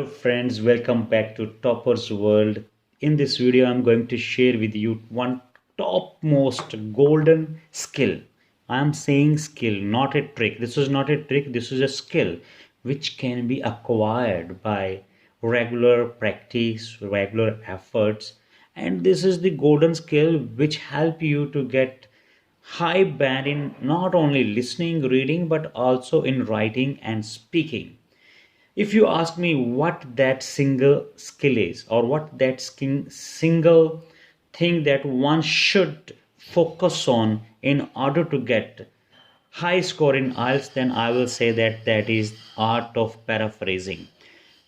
Hello friends, welcome back to Topper's World. In this video, I'm going to share with you one topmost golden skill. I'm saying skill, not a trick. This is not a trick, this is a skill which can be acquired by regular practice, regular efforts. And this is the golden skill which help you to get high band in not only listening, reading, but also in writing and speaking. If you ask me what that single skill is, or what that single thing that one should focus on in order to get high score in IELTS, then I will say that that is art of paraphrasing.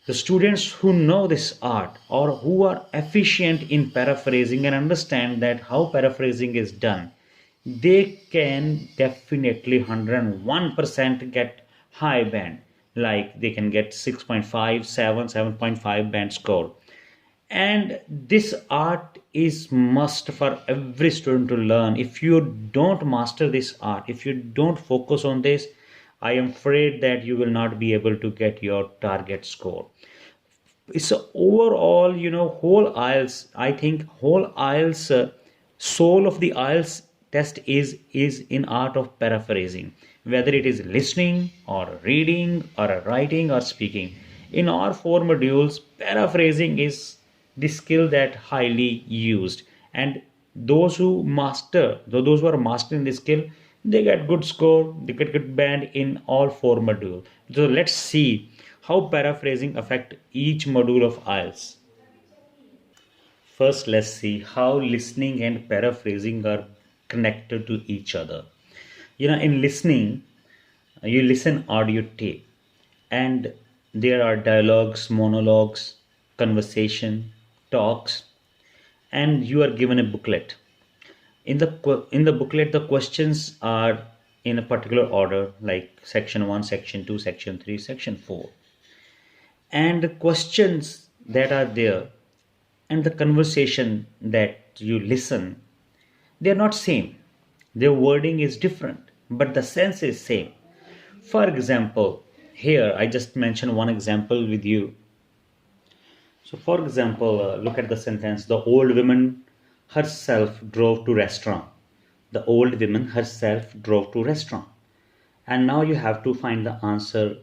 The students who know this art or who are efficient in paraphrasing and understand that how paraphrasing is done, they can definitely 101% get high band, like they can get 6.5, 7.5 band score. And this art is must for every student to learn. If you don't master this art, if you don't focus on this, I am afraid that you will not be able to get your target score. It's a overall, whole IELTS, I think whole IELTS, soul of the IELTS test is in art of paraphrasing, whether it is listening or reading or writing or speaking. In our four modules, paraphrasing is the skill that highly used, and those who are mastering the skill, they get good score, they get good band in all four modules. So let's see how paraphrasing affect each module of IELTS. First, let's see how listening and paraphrasing are connected to each other. In listening, you listen audio tape, and there are dialogues, monologues, conversation, talks, and you are given a booklet. In the booklet, the questions are in a particular order, like section 1, section 2, section 3, section 4. And the questions that are there and the conversation that you listen, they are not same. Their wording is different, but the sense is same. For example, here I just mentioned one example with you. So for example, look at the sentence: the old woman herself drove to restaurant. The old woman herself drove to restaurant. And now you have to find the answer,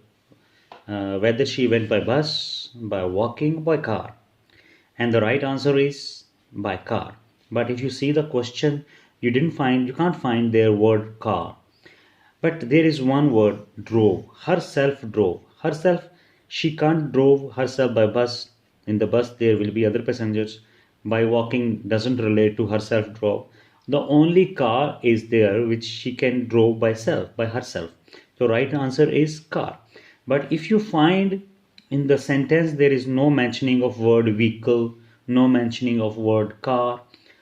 whether she went by bus, by walking, by car. And the right answer is by car. But if you see the question, you can't find their word car. But there is one word, drove. Herself drove. Herself, she can't drove herself by bus. In the bus, there will be other passengers. By walking doesn't relate to herself drove. The only car is there which she can drove by herself. So right answer is car. But if you find in the sentence there is no mentioning of word vehicle, no mentioning of word car,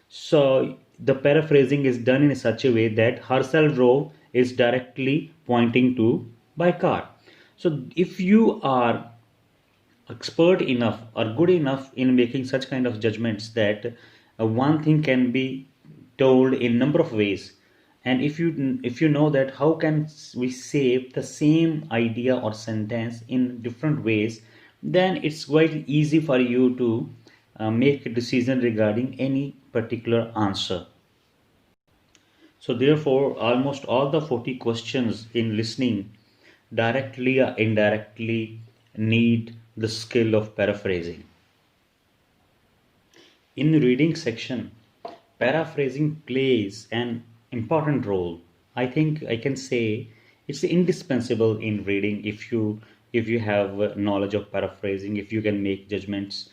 so the paraphrasing is done in such a way that herself drove is directly pointing to by car. So if you are expert enough or good enough in making such kind of judgments that one thing can be told in number of ways, and if you know that how can we say the same idea or sentence in different ways, then it's quite easy for you to make a decision regarding any particular answer. So therefore, almost all the 40 questions in listening directly or indirectly need the skill of paraphrasing. In the reading section, paraphrasing plays an important role. I think I can say it's indispensable in reading. If you have knowledge of paraphrasing, if you can make judgments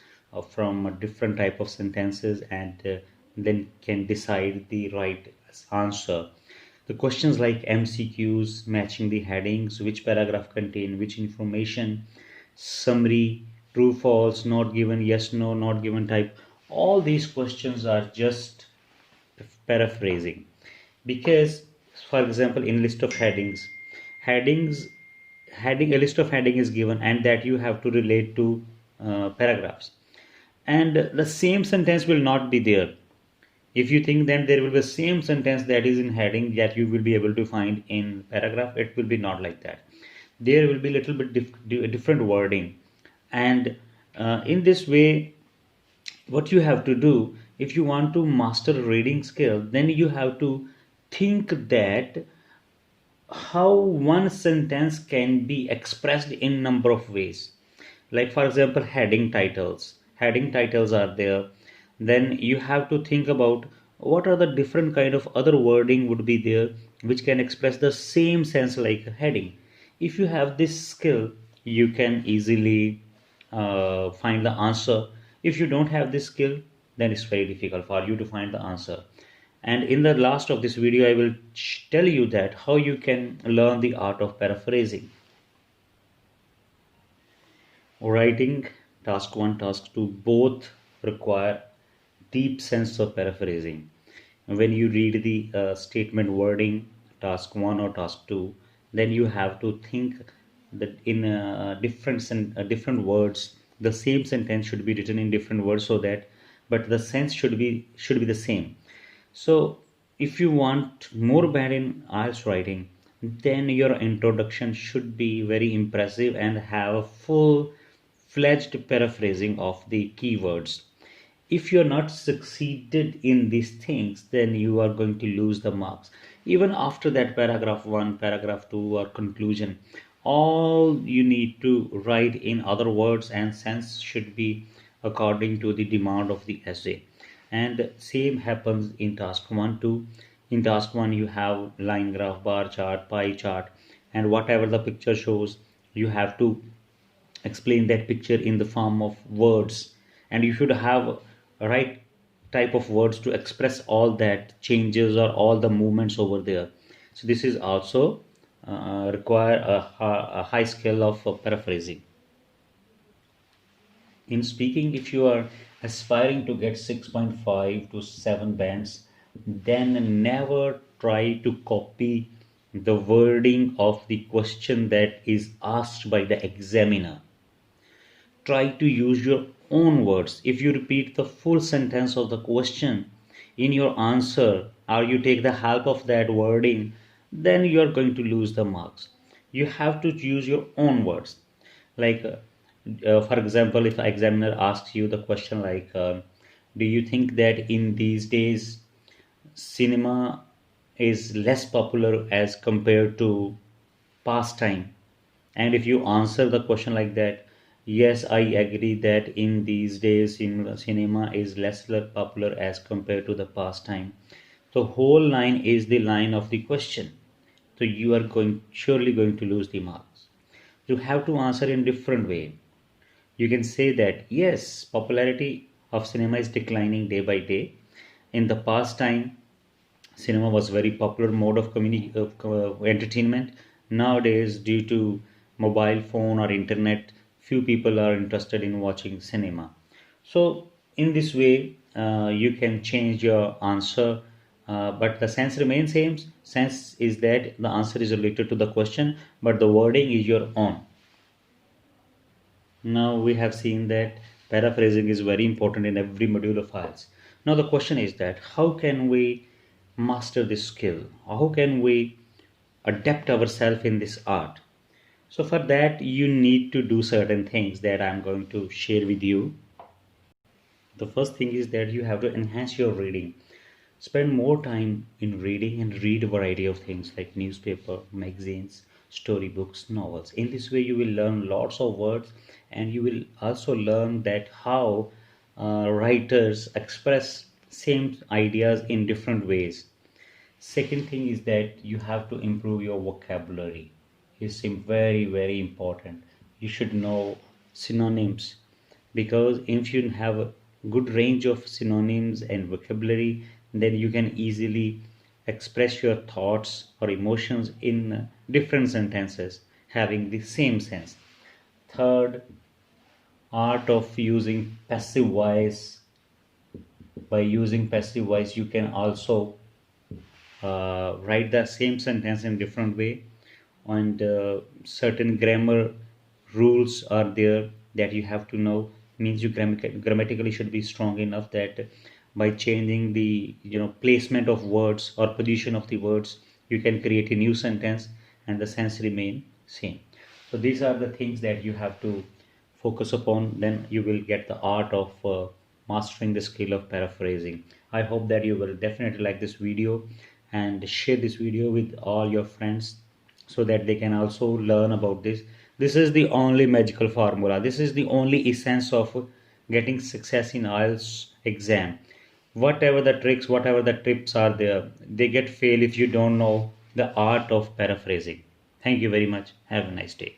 from a different type of sentences, and then can decide the right answer. The questions like MCQs, matching the headings, which paragraph contain which information, summary, true, false, not given, yes, no, not given type, all these questions are just paraphrasing. Because, for example, in list of headings heading a list of heading is given, and that you have to relate to paragraphs, and the same sentence will not be there. If you think then there will be the same sentence that is in heading that you will be able to find in paragraph, it will be not like that. There will be little bit different wording, And in this way, what you have to do, if you want to master a reading skill, then you have to think that how one sentence can be expressed in number of ways. Like for example, heading titles are there. Then you have to think about what are the different kind of other wording would be there which can express the same sense like a heading. If you have this skill, you can easily find the answer. If you don't have this skill, then it's very difficult for you to find the answer. And in the last of this video, I will tell you that how you can learn the art of paraphrasing. Writing, task 1, task 2 both require deep sense of paraphrasing. When you read the statement wording, task 1 or task 2, then you have to think that in different words, the same sentence should be written in different words, so that, but the sense should be the same. So, if you want more bad in IELTS writing, then your introduction should be very impressive and have a full fledged paraphrasing of the keywords. If you're not succeeded in these things, then you are going to lose the marks. Even after that paragraph 1, paragraph 2, or conclusion, all you need to write in other words and sense should be according to the demand of the essay. And same happens in task 1 too. In task 1 you have line graph, bar chart, pie chart, and whatever the picture shows, you have to explain that picture in the form of words, and you should have a right type of words to express all that changes or all the movements over there. So this is also require a high skill of paraphrasing. In speaking, if you are aspiring to get 6.5 to 7 bands, then never try to copy the wording of the question that is asked by the examiner. Try to use your own words. If you repeat the full sentence of the question in your answer, or you take the help of that wording, then you are going to lose the marks. You have to use your own words. Like, for example, if an examiner asks you the question like, do you think that in these days cinema is less popular as compared to past time? And if you answer the question like that, yes, I agree that in these days cinema is less popular as compared to the past time. The whole line is the line of the question. So you are surely going to lose the marks. You have to answer in different way. You can say that yes, popularity of cinema is declining day by day. In the past time, cinema was very popular mode of entertainment. Nowadays, due to mobile phone or internet, few people are interested in watching cinema. So in this way, you can change your answer, but the sense remains same. Sense is that the answer is related to the question, but the wording is your own. Now we have seen that paraphrasing is very important in every module of IELTS. Now the question is that how can we master this skill? How can we adapt ourselves in this art? So for that you need to do certain things that I'm going to share with you. The first thing is that you have to enhance your reading. Spend more time in reading and read a variety of things like newspaper, magazines, storybooks, novels. In this way, you will learn lots of words, and you will also learn that how writers express same ideas in different ways. Second thing is that you have to improve your vocabulary. It's very important. You should know synonyms, because if you have a good range of synonyms and vocabulary, then you can easily express your thoughts or emotions in different sentences having the same sense. Third, art of using passive voice. By using passive voice, you can also write the same sentence in different way, and certain grammar rules are there that you have to know. Means you grammatically should be strong enough that by changing the placement of words or position of the words, you can create a new sentence and the sense remain same. So these are the things that you have to focus upon, then you will get the art of mastering the skill of paraphrasing. I hope that you will definitely like this video and share this video with all your friends so that they can also learn about this. This is the only magical formula. This is the only essence of getting success in IELTS exam. Whatever the tricks, whatever the tips are there, they get fail if you don't know the art of paraphrasing. Thank you very much. Have a nice day.